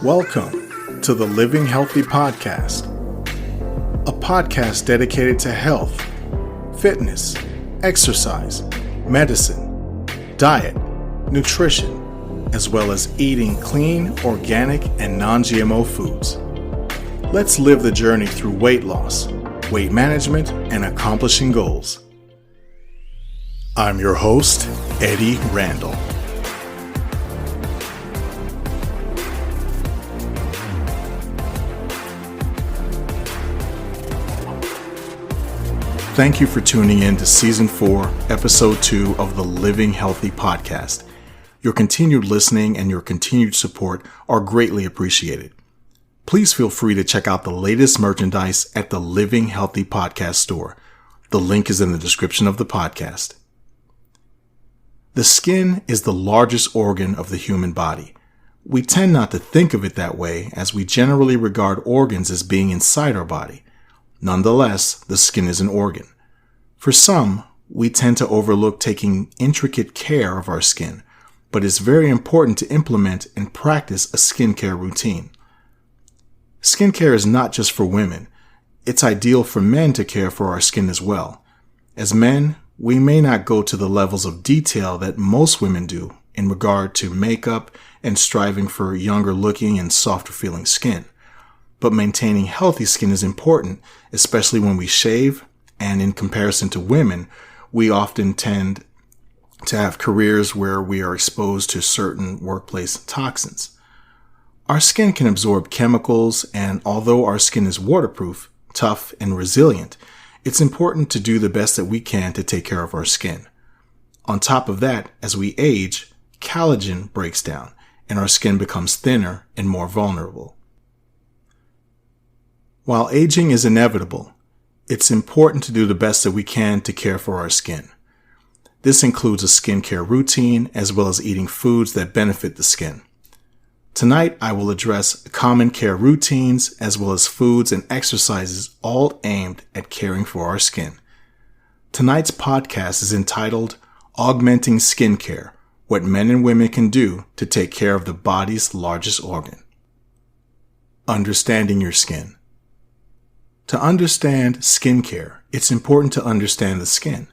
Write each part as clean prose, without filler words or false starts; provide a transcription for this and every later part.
Welcome to the Living Healthy Podcast, a podcast dedicated to health, fitness, exercise, medicine, diet, nutrition, as well as eating clean, organic, and non-GMO foods. Let's live the journey through weight loss, weight management, and accomplishing goals. I'm your host, Eddie Randall. Thank you for tuning in to Season 4, Episode 2 of the Living Healthy Podcast. Your continued listening and your continued support are greatly appreciated. Please feel free to check out the latest merchandise at the Living Healthy Podcast store. The link is in the description of the podcast. The skin is the largest organ of the human body. We tend not to think of it that way, as we generally regard organs as being inside our body. Nonetheless, the skin is an organ. For some, we tend to overlook taking intricate care of our skin, but it's very important to implement and practice a skincare routine. Skincare is not just for women. It's ideal for men to care for our skin as well. As men, we may not go to the levels of detail that most women do in regard to makeup and striving for younger looking and softer feeling skin. But maintaining healthy skin is important, especially when we shave, and in comparison to women, we often tend to have careers where we are exposed to certain workplace toxins. Our skin can absorb chemicals, and although our skin is waterproof, tough, and resilient, it's important to do the best that we can to take care of our skin. On top of that, as we age, collagen breaks down, and our skin becomes thinner and more vulnerable. While aging is inevitable, it's important to do the best that we can to care for our skin. This includes a skincare routine as well as eating foods that benefit the skin. Tonight, I will address common care routines as well as foods and exercises all aimed at caring for our skin. Tonight's podcast is entitled Augmenting Skincare: What Men and Women Can Do to Take Care of the Body's Largest Organ. Understanding your skin. To understand skincare, it's important to understand the skin.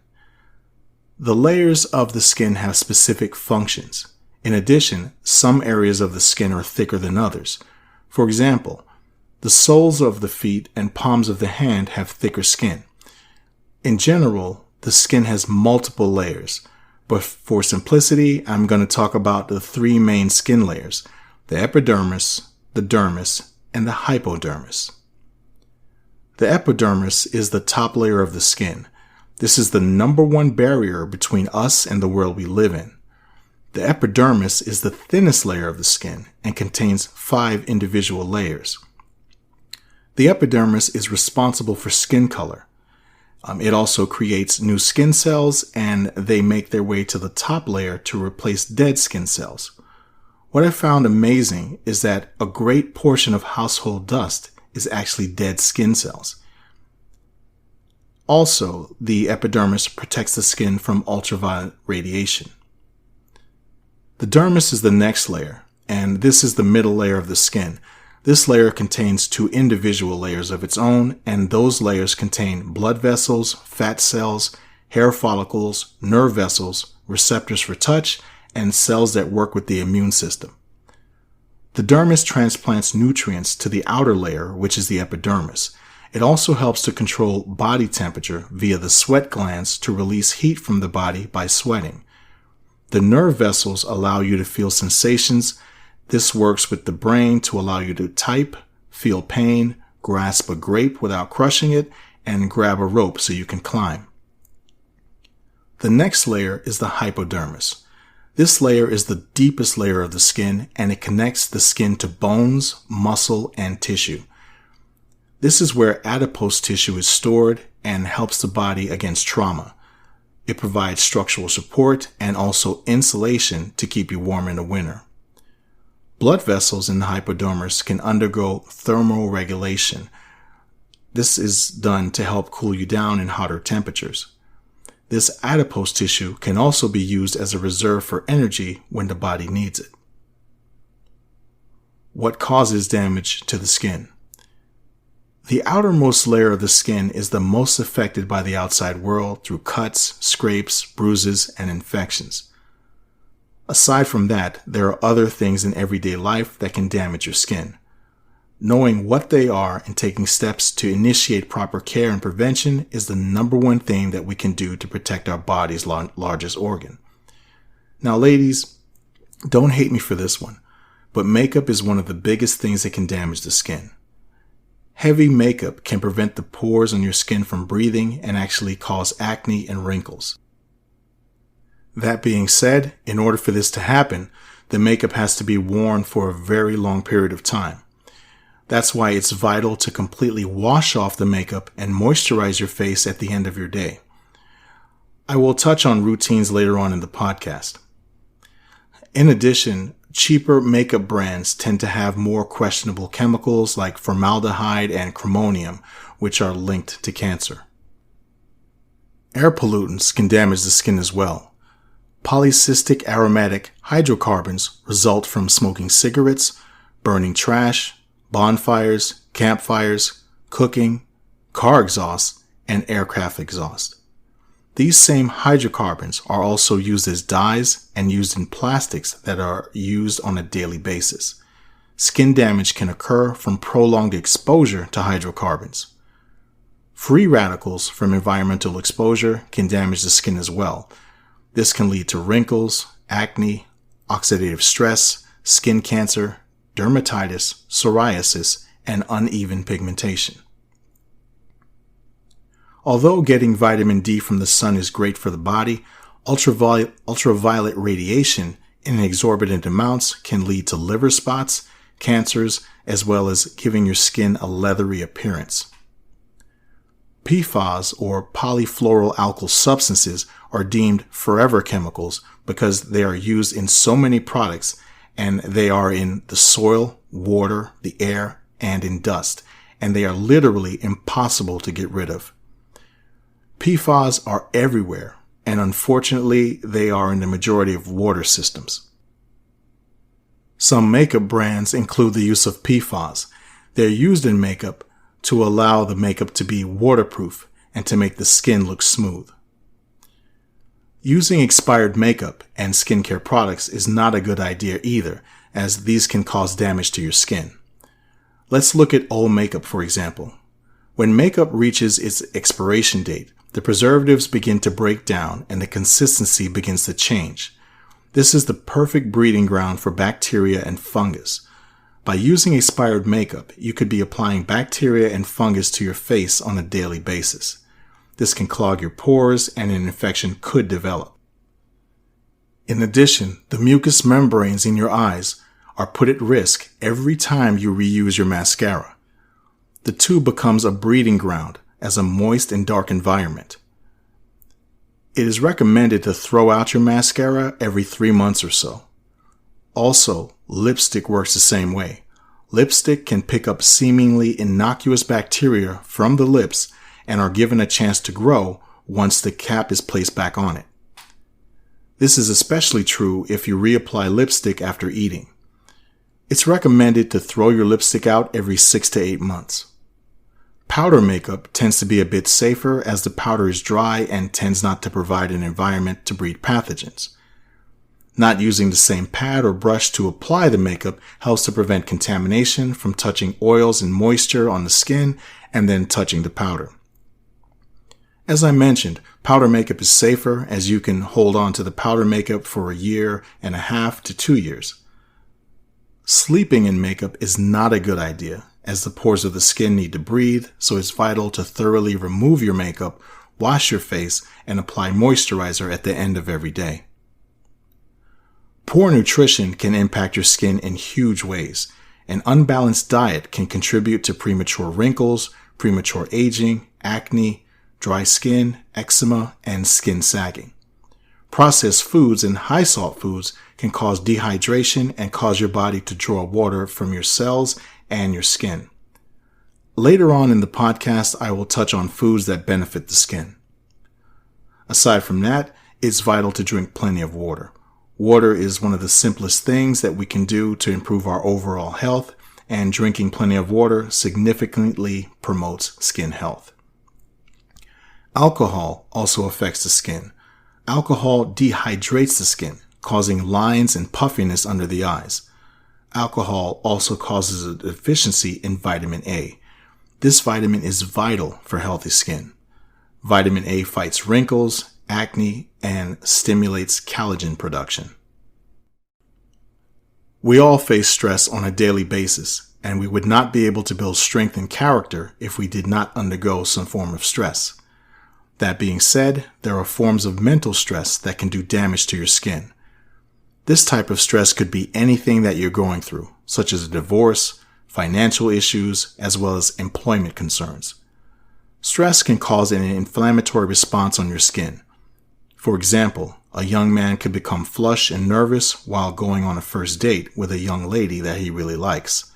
The layers of the skin have specific functions. In addition, some areas of the skin are thicker than others. For example, the soles of the feet and palms of the hand have thicker skin. In general, the skin has multiple layers, but for simplicity, I'm going to talk about the three main skin layers: the epidermis, the dermis, and the hypodermis. The epidermis is the top layer of the skin. This is the number one barrier between us and the world we live in. The epidermis is the thinnest layer of the skin and contains 5 individual layers. The epidermis is responsible for skin color. It also creates new skin cells, and they make their way to the top layer to replace dead skin cells. What I found amazing is that a great portion of household dust is actually dead skin cells. Also, the epidermis protects the skin from ultraviolet radiation. The dermis is the next layer, and this is the middle layer of the skin. This layer contains 2 individual layers of its own, and those layers contain blood vessels, fat cells, hair follicles, nerve vessels, receptors for touch, and cells that work with the immune system. The dermis transplants nutrients to the outer layer, which is the epidermis. It also helps to control body temperature via the sweat glands to release heat from the body by sweating. The nerve vessels allow you to feel sensations. This works with the brain to allow you to type, feel pain, grasp a grape without crushing it, and grab a rope so you can climb. The next layer is the hypodermis. This layer is the deepest layer of the skin, and it connects the skin to bones, muscle, and tissue. This is where adipose tissue is stored and helps the body against trauma. It provides structural support and also insulation to keep you warm in the winter. Blood vessels in the hypodermis can undergo thermal regulation. This is done to help cool you down in hotter temperatures. This adipose tissue can also be used as a reserve for energy when the body needs it. What causes damage to the skin? The outermost layer of the skin is the most affected by the outside world through cuts, scrapes, bruises, and infections. Aside from that, there are other things in everyday life that can damage your skin. Knowing what they are and taking steps to initiate proper care and prevention is the number one thing that we can do to protect our body's largest organ. Now, ladies, don't hate me for this one, but makeup is one of the biggest things that can damage the skin. Heavy makeup can prevent the pores on your skin from breathing and actually cause acne and wrinkles. That being said, in order for this to happen, the makeup has to be worn for a very long period of time. That's why it's vital to completely wash off the makeup and moisturize your face at the end of your day. I will touch on routines later on in the podcast. In addition, cheaper makeup brands tend to have more questionable chemicals like formaldehyde and chromium, which are linked to cancer. Air pollutants can damage the skin as well. Polycystic aromatic hydrocarbons result from smoking cigarettes, burning trash, bonfires, campfires, cooking, car exhaust, and aircraft exhaust. These same hydrocarbons are also used as dyes and used in plastics that are used on a daily basis. Skin damage can occur from prolonged exposure to hydrocarbons. Free radicals from environmental exposure can damage the skin as well. This can lead to wrinkles, acne, oxidative stress, skin cancer, dermatitis, psoriasis, and uneven pigmentation. Although getting vitamin D from the sun is great for the body, ultraviolet radiation in exorbitant amounts can lead to liver spots, cancers, as well as giving your skin a leathery appearance. PFAS, or polyfluoroalkyl substances, are deemed forever chemicals because they are used in so many products, and they are in the soil, water, the air, and in dust, and they are literally impossible to get rid of. PFAS are everywhere, and unfortunately, they are in the majority of water systems. Some makeup brands include the use of PFAS. They're used in makeup to allow the makeup to be waterproof and to make the skin look smooth. Using expired makeup and skincare products is not a good idea either, as these can cause damage to your skin. Let's look at old makeup, for example. When makeup reaches its expiration date, the preservatives begin to break down and the consistency begins to change. This is the perfect breeding ground for bacteria and fungus. By using expired makeup, you could be applying bacteria and fungus to your face on a daily basis. This can clog your pores and an infection could develop. In addition, the mucous membranes in your eyes are put at risk every time you reuse your mascara. The tube becomes a breeding ground as a moist and dark environment. It is recommended to throw out your mascara every 3 months or so. Also, lipstick works the same way. Lipstick can pick up seemingly innocuous bacteria from the lips and are given a chance to grow once the cap is placed back on it. This is especially true if you reapply lipstick after eating. It's recommended to throw your lipstick out every 6 to 8 months. Powder makeup tends to be a bit safer as the powder is dry and tends not to provide an environment to breed pathogens. Not using the same pad or brush to apply the makeup helps to prevent contamination from touching oils and moisture on the skin and then touching the powder. As I mentioned, powder makeup is safer as you can hold on to the powder makeup for 1.5 to 2 years. Sleeping in makeup is not a good idea as the pores of the skin need to breathe, so it's vital to thoroughly remove your makeup, wash your face, and apply moisturizer at the end of every day. Poor nutrition can impact your skin in huge ways. An unbalanced diet can contribute to premature wrinkles, premature aging, acne, dry skin, eczema, and skin sagging. Processed foods and high salt foods can cause dehydration and cause your body to draw water from your cells and your skin. Later on in the podcast, I will touch on foods that benefit the skin. Aside from that, it's vital to drink plenty of water. Water is one of the simplest things that we can do to improve our overall health, and drinking plenty of water significantly promotes skin health. Alcohol also affects the skin. Alcohol dehydrates the skin, causing lines and puffiness under the eyes. Alcohol also causes a deficiency in vitamin A. This vitamin is vital for healthy skin. Vitamin A fights wrinkles, acne, and stimulates collagen production. We all face stress on a daily basis, and we would not be able to build strength and character if we did not undergo some form of stress. That being said, there are forms of mental stress that can do damage to your skin. This type of stress could be anything that you're going through, such as a divorce, financial issues, as well as employment concerns. Stress can cause an inflammatory response on your skin. For example, a young man could become flushed and nervous while going on a first date with a young lady that he really likes.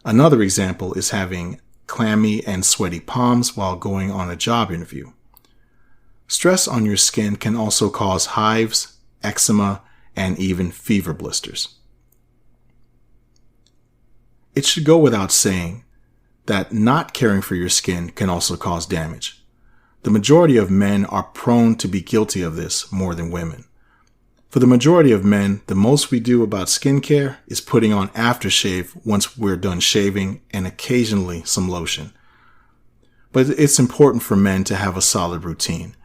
Another example is having clammy and sweaty palms while going on a job interview. Stress on your skin can also cause hives, eczema, and even fever blisters. It should go without saying that not caring for your skin can also cause damage. The majority of men are prone to be guilty of this more than women. For the majority of men, the most we do about skincare is putting on aftershave once we're done shaving and occasionally some lotion. But it's important for men to have a solid routine.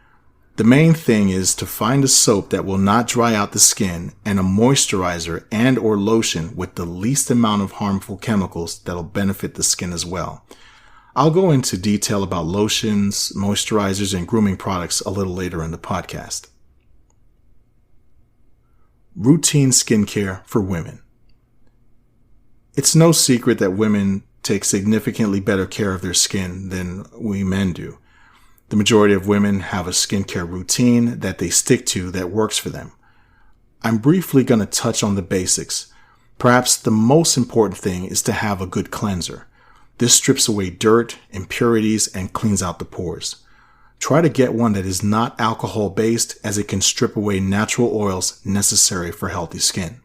The main thing is to find a soap that will not dry out the skin and a moisturizer and or lotion with the least amount of harmful chemicals that'll benefit the skin as well. I'll go into detail about lotions, moisturizers, and grooming products a little later in the podcast. Routine skincare for women. It's no secret that women take significantly better care of their skin than we men do. The majority of women have a skincare routine that they stick to that works for them. I'm briefly going to touch on the basics. Perhaps the most important thing is to have a good cleanser. This strips away dirt, impurities, and cleans out the pores. Try to get one that is not alcohol-based, as it can strip away natural oils necessary for healthy skin.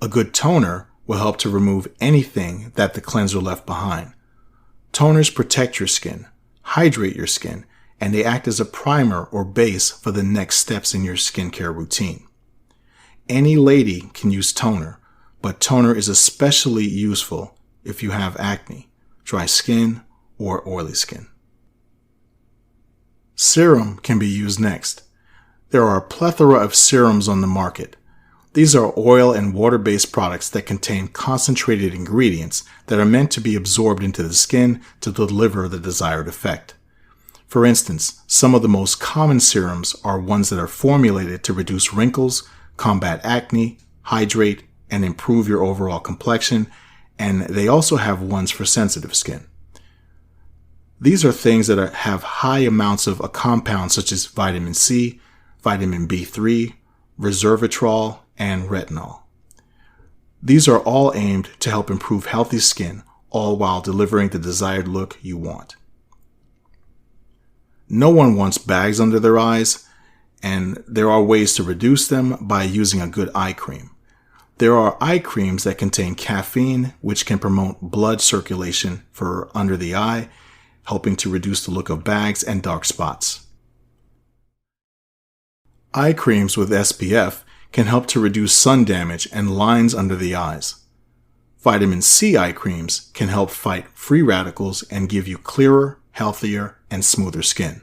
A good toner will help to remove anything that the cleanser left behind. Toners protect your skin, hydrate your skin, and they act as a primer or base for the next steps in your skincare routine. Any lady can use toner, but toner is especially useful if you have acne, dry skin, or oily skin. Serum can be used next. There are a plethora of serums on the market. These are oil and water-based products that contain concentrated ingredients that are meant to be absorbed into the skin to deliver the desired effect. For instance, some of the most common serums are ones that are formulated to reduce wrinkles, combat acne, hydrate, and improve your overall complexion, and they also have ones for sensitive skin. These are things that have high amounts of a compound such as vitamin C, vitamin B3, resveratrol, and retinol. These are all aimed to help improve healthy skin, all while delivering the desired look you want. No one wants bags under their eyes, and there are ways to reduce them by using a good eye cream. There are eye creams that contain caffeine, which can promote blood circulation for under the eye, helping to reduce the look of bags and dark spots. Eye creams with SPF can help to reduce sun damage and lines under the eyes. Vitamin C eye creams can help fight free radicals and give you clearer, healthier, and smoother skin.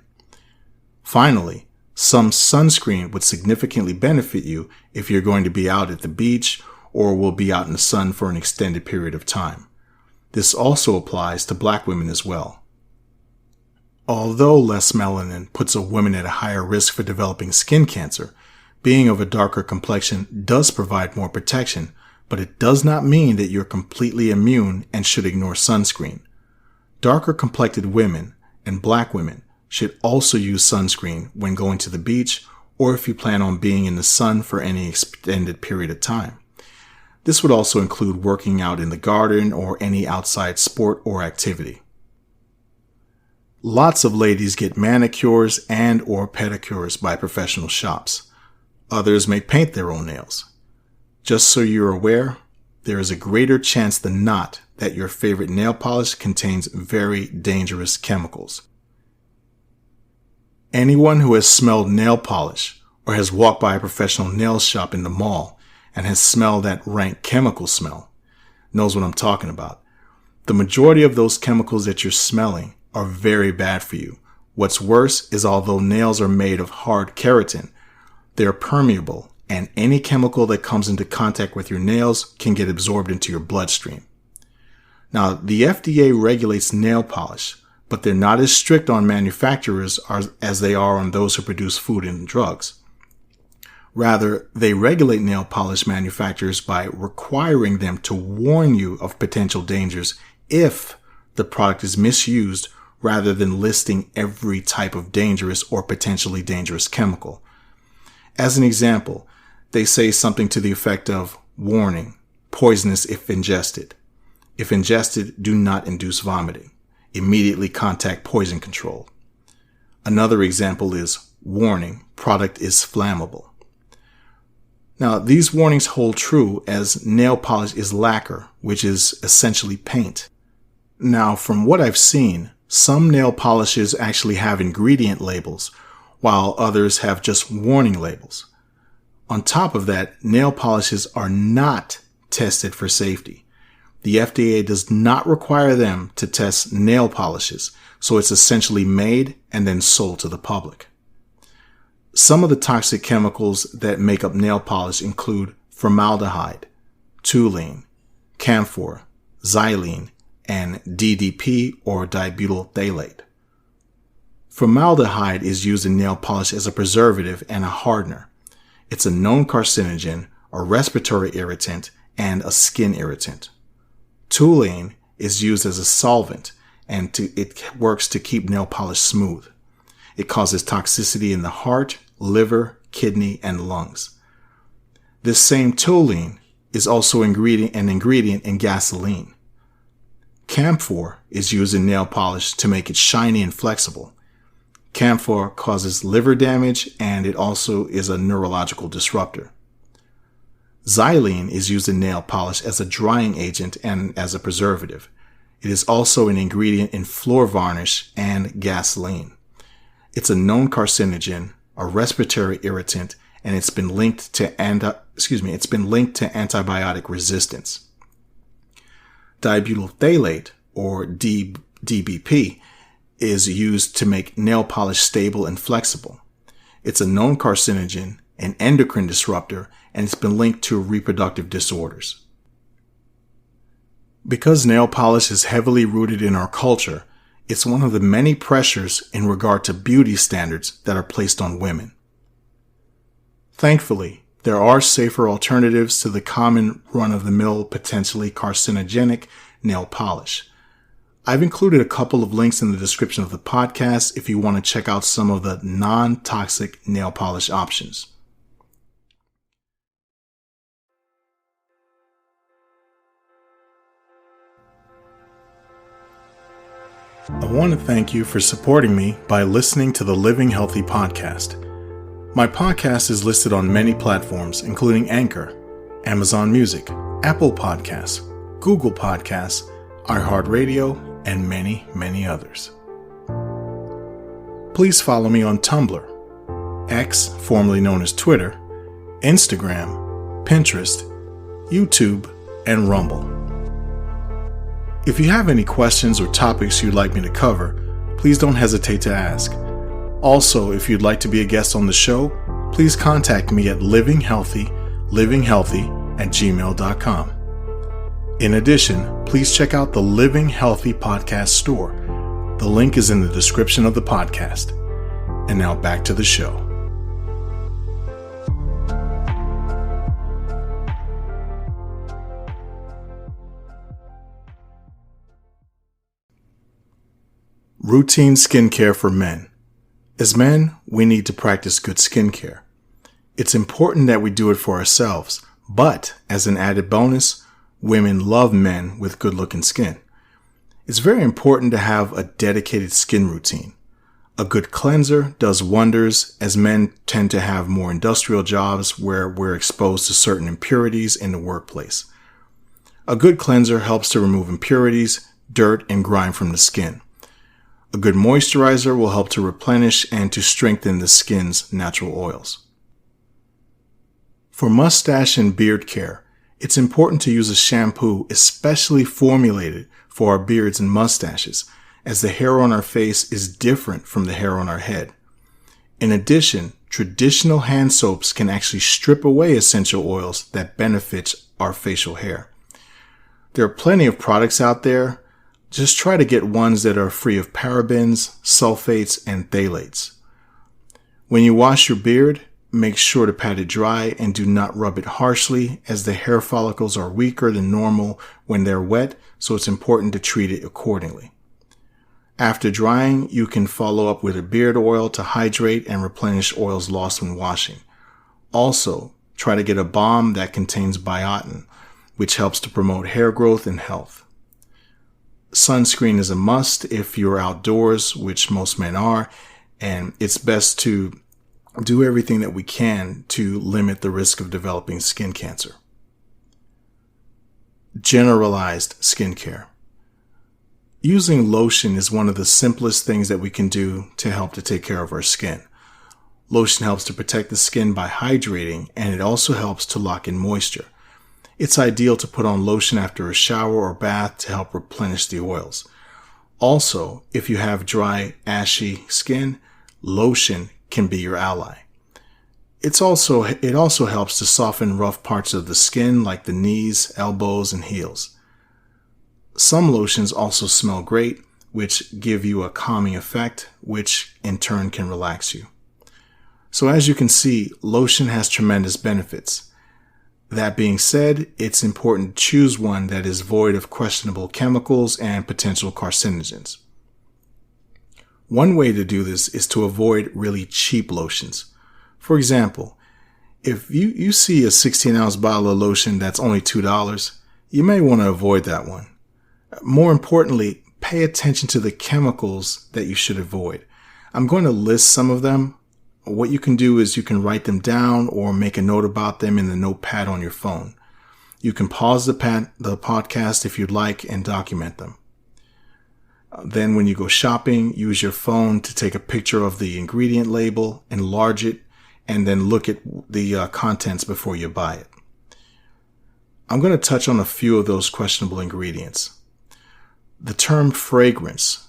Finally, some sunscreen would significantly benefit you if you're going to be out at the beach or will be out in the sun for an extended period of time. This also applies to Black women as well. Although less melanin puts a woman at a higher risk for developing skin cancer, being of a darker complexion does provide more protection, but it does not mean that you're completely immune and should ignore sunscreen. Darker complected women and Black women should also use sunscreen when going to the beach or if you plan on being in the sun for any extended period of time. This would also include working out in the garden or any outside sport or activity. Lots of ladies get manicures and or pedicures by professional shops. Others may paint their own nails. Just so you're aware, there is a greater chance than not that your favorite nail polish contains very dangerous chemicals. Anyone who has smelled nail polish or has walked by a professional nail shop in the mall and has smelled that rank chemical smell knows what I'm talking about. The majority of those chemicals that you're smelling are very bad for you. What's worse is although nails are made of hard keratin, they're permeable, and any chemical that comes into contact with your nails can get absorbed into your bloodstream. Now, the FDA regulates nail polish, but they're not as strict on manufacturers as they are on those who produce food and drugs. Rather, they regulate nail polish manufacturers by requiring them to warn you of potential dangers if the product is misused, rather than listing every type of dangerous or potentially dangerous chemical. As an example, they say something to the effect of, warning, poisonous if ingested. If ingested, do not induce vomiting. Immediately contact poison control. Another example is, warning, product is flammable. Now, these warnings hold true as nail polish is lacquer, which is essentially paint. Now, from what I've seen, some nail polishes actually have ingredient labels, while others have just warning labels. On top of that, nail polishes are not tested for safety. The FDA does not require them to test nail polishes, so it's essentially made and then sold to the public. Some of the toxic chemicals that make up nail polish include formaldehyde, toluene, camphor, xylene, and DDP or dibutyl phthalate. Formaldehyde is used in nail polish as a preservative and a hardener. It's a known carcinogen, a respiratory irritant, and a skin irritant. Toluene is used as a solvent, and it works to keep nail polish smooth. It causes toxicity in the heart, liver, kidney, and lungs. This same toluene is also an ingredient in gasoline. Camphor is used in nail polish to make it shiny and flexible. Camphor causes liver damage, and it also is a neurological disruptor. Xylene is used in nail polish as a drying agent and as a preservative. It is also an ingredient in floor varnish and gasoline. It's a known carcinogen, a respiratory irritant, and it's been linked to antibiotic resistance. Dibutyl phthalate, or DBP, is used to make nail polish stable and flexible. It's a known carcinogen, an endocrine disruptor, and it's been linked to reproductive disorders. Because nail polish is heavily rooted in our culture, it's one of the many pressures in regard to beauty standards that are placed on women. Thankfully, there are safer alternatives to the common run-of-the-mill, potentially carcinogenic nail polish. I've included a couple of links in the description of the podcast if you want to check out some of the non-toxic nail polish options. I want to thank you for supporting me by listening to the Living Healthy podcast. My podcast is listed on many platforms, including Anchor, Amazon Music, Apple Podcasts, Google Podcasts, iHeartRadio, and many, many others. Please follow me on Tumblr, X, formerly known as Twitter, Instagram, Pinterest, YouTube, and Rumble. If you have any questions or topics you'd like me to cover, please don't hesitate to ask. Also, if you'd like to be a guest on the show, please contact me at livinghealthy@gmail.com. In addition, please check out the Living Healthy podcast store. The link is in the description of the podcast. And now back to the show. Routine skincare for men. As men, we need to practice good skincare. It's important that we do it for ourselves, but as an added bonus, women love men with good-looking skin. It's very important to have a dedicated skin routine. A good cleanser does wonders, as men tend to have more industrial jobs where we're exposed to certain impurities in the workplace. A good cleanser helps to remove impurities, dirt, and grime from the skin. A good moisturizer will help to replenish and to strengthen the skin's natural oils. For mustache and beard care, it's important to use a shampoo especially formulated for our beards and mustaches, as the hair on our face is different from the hair on our head. In addition, traditional hand soaps can actually strip away essential oils that benefit our facial hair. There are plenty of products out there. Just try to get ones that are free of parabens, sulfates, and phthalates. When you wash your beard, make sure to pat it dry and do not rub it harshly, as the hair follicles are weaker than normal when they're wet, so it's important to treat it accordingly. After drying, you can follow up with a beard oil to hydrate and replenish oils lost when washing. Also, try to get a balm that contains biotin, which helps to promote hair growth and health. Sunscreen is a must if you're outdoors, which most men are, and it's best to do everything that we can to limit the risk of developing skin cancer. Generalized skincare. Using lotion is one of the simplest things that we can do to help to take care of our skin. Lotion helps to protect the skin by hydrating, and it also helps to lock in moisture. It's ideal to put on lotion after a shower or bath to help replenish the oils. Also, if you have dry, ashy skin, lotion can be your ally. It also helps to soften rough parts of the skin like the knees, elbows, and heels. Some lotions also smell great, which give you a calming effect, which in turn can relax you. So as you can see, lotion has tremendous benefits. That being said, it's important to choose one that is void of questionable chemicals and potential carcinogens. One way to do this is to avoid really cheap lotions. For example, if you see a 16-ounce bottle of lotion that's only $2, you may want to avoid that one. More importantly, pay attention to the chemicals that you should avoid. I'm going to list some of them. What you can do is you can write them down or make a note about them in the notepad on your phone. You can pause the podcast if you'd like and document them. Then when you go shopping, use your phone to take a picture of the ingredient label, enlarge it, and then look at the contents before you buy it. I'm going to touch on a few of those questionable ingredients. The term fragrance,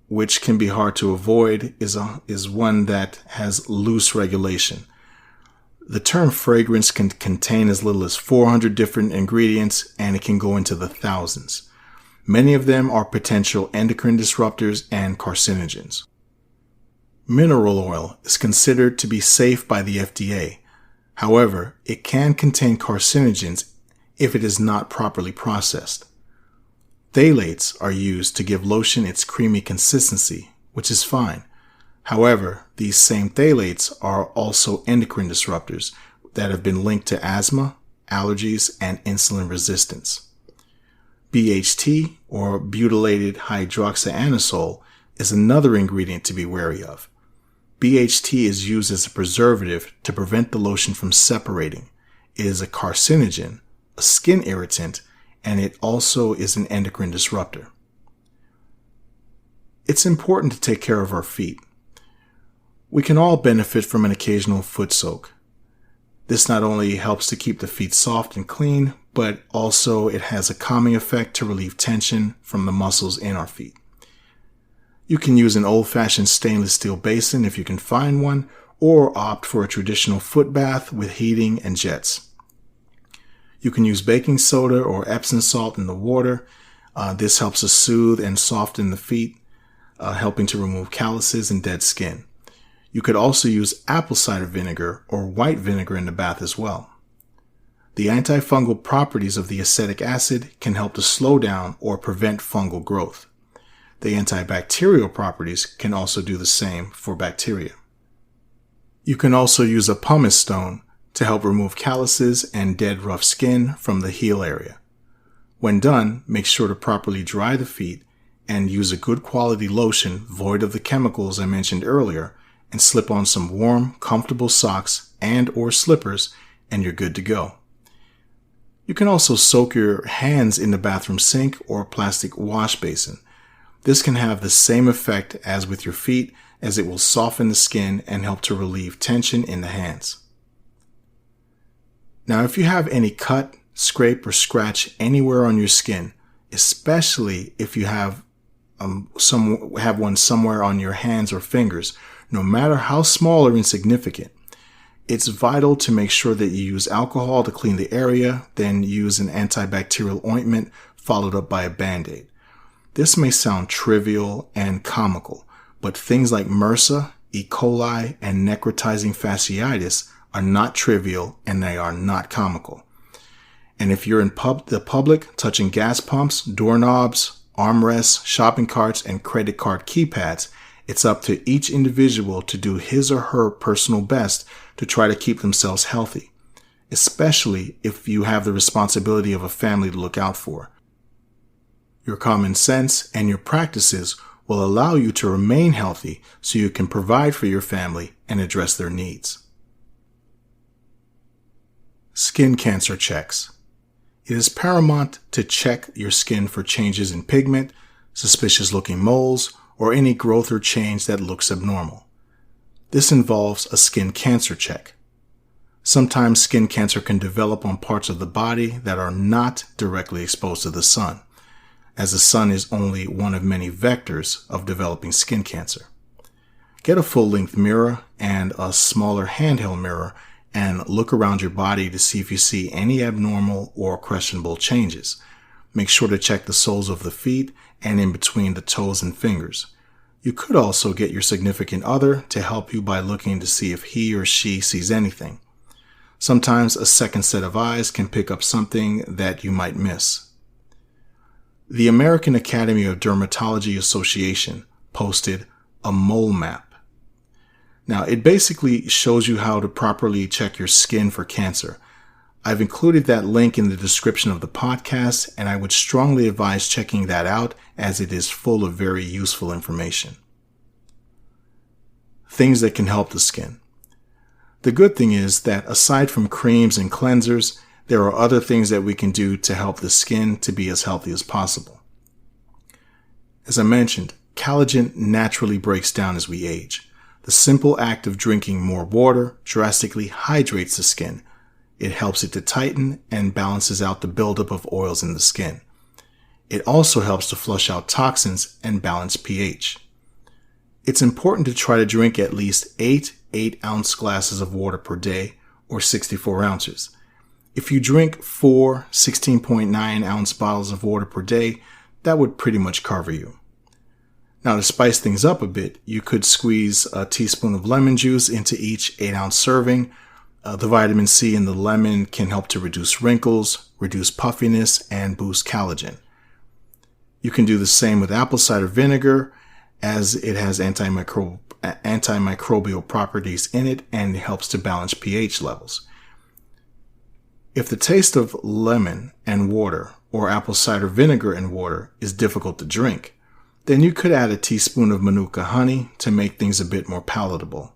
which can be hard to avoid, is one that has loose regulation. The term fragrance can contain as little as 400 different ingredients, and it can go into the thousands. Many of them are potential endocrine disruptors and carcinogens. Mineral oil is considered to be safe by the FDA. However, it can contain carcinogens if it is not properly processed. Phthalates are used to give lotion its creamy consistency, which is fine. However, these same phthalates are also endocrine disruptors that have been linked to asthma, allergies, and insulin resistance. BHT, or butylated hydroxyanisole, is another ingredient to be wary of. BHT is used as a preservative to prevent the lotion from separating. It is a carcinogen, a skin irritant, and it also is an endocrine disruptor. It's important to take care of our feet. We can all benefit from an occasional foot soak. This not only helps to keep the feet soft and clean, but also it has a calming effect to relieve tension from the muscles in our feet. You can use an old-fashioned stainless steel basin if you can find one, or opt for a traditional foot bath with heating and jets. You can use baking soda or Epsom salt in the water. This helps to soothe and soften the feet, helping to remove calluses and dead skin. You could also use apple cider vinegar or white vinegar in the bath as well. The antifungal properties of the acetic acid can help to slow down or prevent fungal growth. The antibacterial properties can also do the same for bacteria. You can also use a pumice stone to help remove calluses and dead rough skin from the heel area. When done, make sure to properly dry the feet and use a good quality lotion void of the chemicals I mentioned earlier, and slip on some warm, comfortable socks and or slippers, and you're good to go. You can also soak your hands in the bathroom sink or plastic wash basin. This can have the same effect as with your feet, as it will soften the skin and help to relieve tension in the hands. Now, if you have any cut, scrape, or scratch anywhere on your skin, especially if you have one somewhere on your hands or fingers, no matter how small or insignificant, it's vital to make sure that you use alcohol to clean the area, then use an antibacterial ointment followed up by a Band-Aid. This may sound trivial and comical, but things like MRSA, E. coli, and necrotizing fasciitis are not trivial and they are not comical. And if you're in the public touching gas pumps, doorknobs, armrests, shopping carts, and credit card keypads, it's up to each individual to do his or her personal best to try to keep themselves healthy, especially if you have the responsibility of a family to look out for. Your common sense and your practices will allow you to remain healthy so you can provide for your family and address their needs. Skin cancer checks. It is paramount to check your skin for changes in pigment, suspicious looking moles, or any growth or change that looks abnormal. This involves a skin cancer check. Sometimes skin cancer can develop on parts of the body that are not directly exposed to the sun, as the sun is only one of many vectors of developing skin cancer. Get a full-length mirror and a smaller handheld mirror and look around your body to see if you see any abnormal or questionable changes. Make sure to check the soles of the feet and in between the toes and fingers. You could also get your significant other to help you by looking to see if he or she sees anything. Sometimes a second set of eyes can pick up something that you might miss. The American Academy of Dermatology Association posted a mole map. Now, it basically shows you how to properly check your skin for cancer. I've included that link in the description of the podcast, and I would strongly advise checking that out as it is full of very useful information. Things that can help the skin. The good thing is that aside from creams and cleansers, there are other things that we can do to help the skin to be as healthy as possible. As I mentioned, collagen naturally breaks down as we age. The simple act of drinking more water drastically hydrates the skin. It helps it to tighten and balances out the buildup of oils in the skin. It also helps to flush out toxins and balance pH. It's important to try to drink at least 8 8-ounce glasses of water per day, or 64 ounces. If you drink 4 16.9-ounce bottles of water per day, that would pretty much cover you. Now, to spice things up a bit, you could squeeze a teaspoon of lemon juice into each 8-ounce serving. The vitamin C in the lemon can help to reduce wrinkles, reduce puffiness, and boost collagen. You can do the same with apple cider vinegar, as it has antimicrobial properties in it and helps to balance pH levels. If the taste of lemon and water or apple cider vinegar and water is difficult to drink, then you could add a teaspoon of Manuka honey to make things a bit more palatable.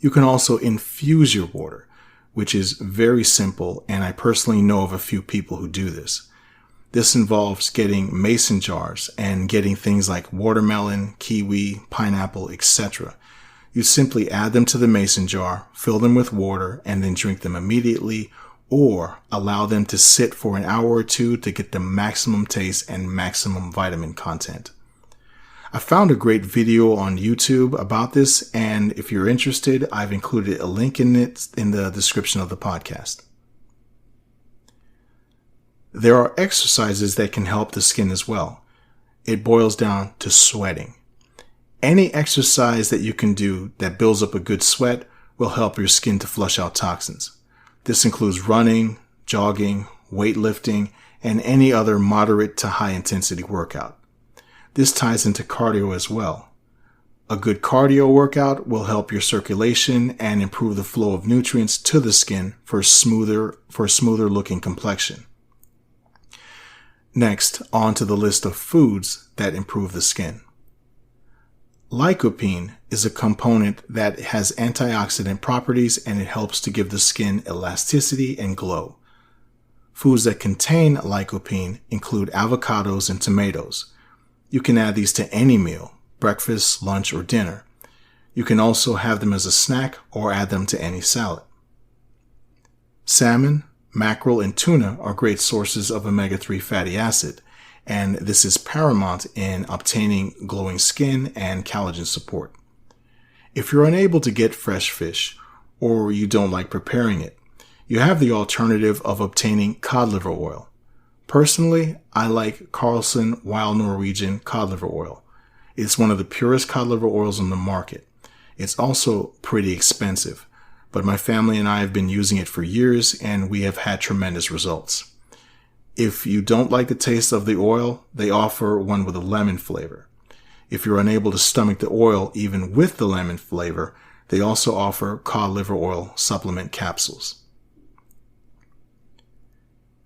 You can also infuse your water, which is very simple, and I personally know of a few people who do this. This involves getting mason jars and getting things like watermelon, kiwi, pineapple, etc. You simply add them to the mason jar, fill them with water, and then drink them immediately, or allow them to sit for an hour or two to get the maximum taste and maximum vitamin content. I found a great video on YouTube about this, and if you're interested, I've included a link in it in the description of the podcast. There are exercises that can help the skin as well. It boils down to sweating. Any exercise that you can do that builds up a good sweat will help your skin to flush out toxins. This includes running, jogging, weightlifting, and any other moderate to high intensity workout. This ties into cardio as well. A good cardio workout will help your circulation and improve the flow of nutrients to the skin for a smoother looking complexion. Next, on to the list of foods that improve the skin. Lycopene is a component that has antioxidant properties and it helps to give the skin elasticity and glow. Foods that contain lycopene include avocados and tomatoes. You can add these to any meal, breakfast, lunch, or dinner. You can also have them as a snack or add them to any salad. Salmon, mackerel, and tuna are great sources of omega-3 fatty acid, and this is paramount in obtaining glowing skin and collagen support. If you're unable to get fresh fish or you don't like preparing it, you have the alternative of obtaining cod liver oil. Personally, I like Carlson Wild Norwegian cod liver oil. It's one of the purest cod liver oils on the market. It's also pretty expensive, but my family and I have been using it for years and we have had tremendous results. If you don't like the taste of the oil, they offer one with a lemon flavor. If you're unable to stomach the oil even with the lemon flavor, they also offer cod liver oil supplement capsules.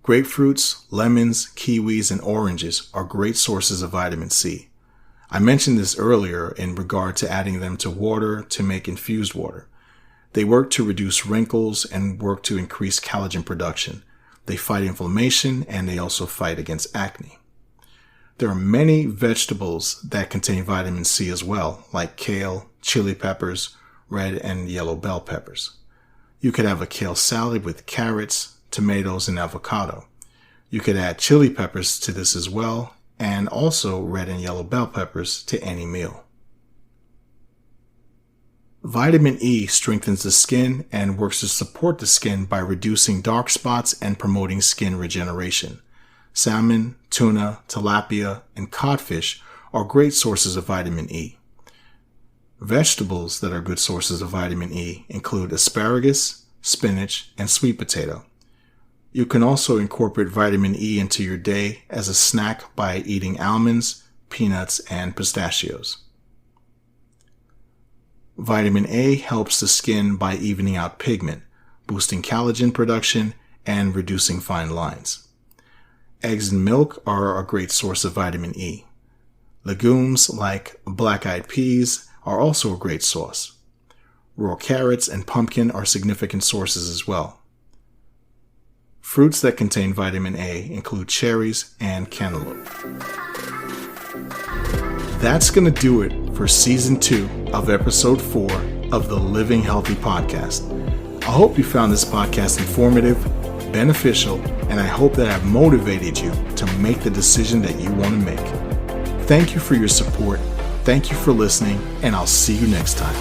Grapefruits, lemons, kiwis, and oranges are great sources of vitamin C. I mentioned this earlier in regard to adding them to water to make infused water. They work to reduce wrinkles and work to increase collagen production. They fight inflammation and they also fight against acne. There are many vegetables that contain vitamin C as well, like kale, chili peppers, red and yellow bell peppers. You could have a kale salad with carrots, tomatoes, and avocado. You could add chili peppers to this as well, and also red and yellow bell peppers to any meal. Vitamin E strengthens the skin and works to support the skin by reducing dark spots and promoting skin regeneration. Salmon, tuna, tilapia, and codfish are great sources of vitamin E. Vegetables that are good sources of vitamin E include asparagus, spinach, and sweet potato. You can also incorporate vitamin E into your day as a snack by eating almonds, peanuts, and pistachios. Vitamin A helps the skin by evening out pigment, boosting collagen production, and reducing fine lines. Eggs and milk are a great source of vitamin E. Legumes like black-eyed peas are also a great source. Raw carrots and pumpkin are significant sources as well. Fruits that contain vitamin A include cherries and cantaloupe. That's going to do it for Season 2 of Episode 4 of the Living Healthy Podcast. I hope you found this podcast informative, beneficial, and I hope that I've motivated you to make the decision that you want to make. Thank you for your support. Thank you for listening, and I'll see you next time.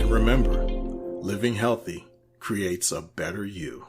Remember, living healthy creates a better you.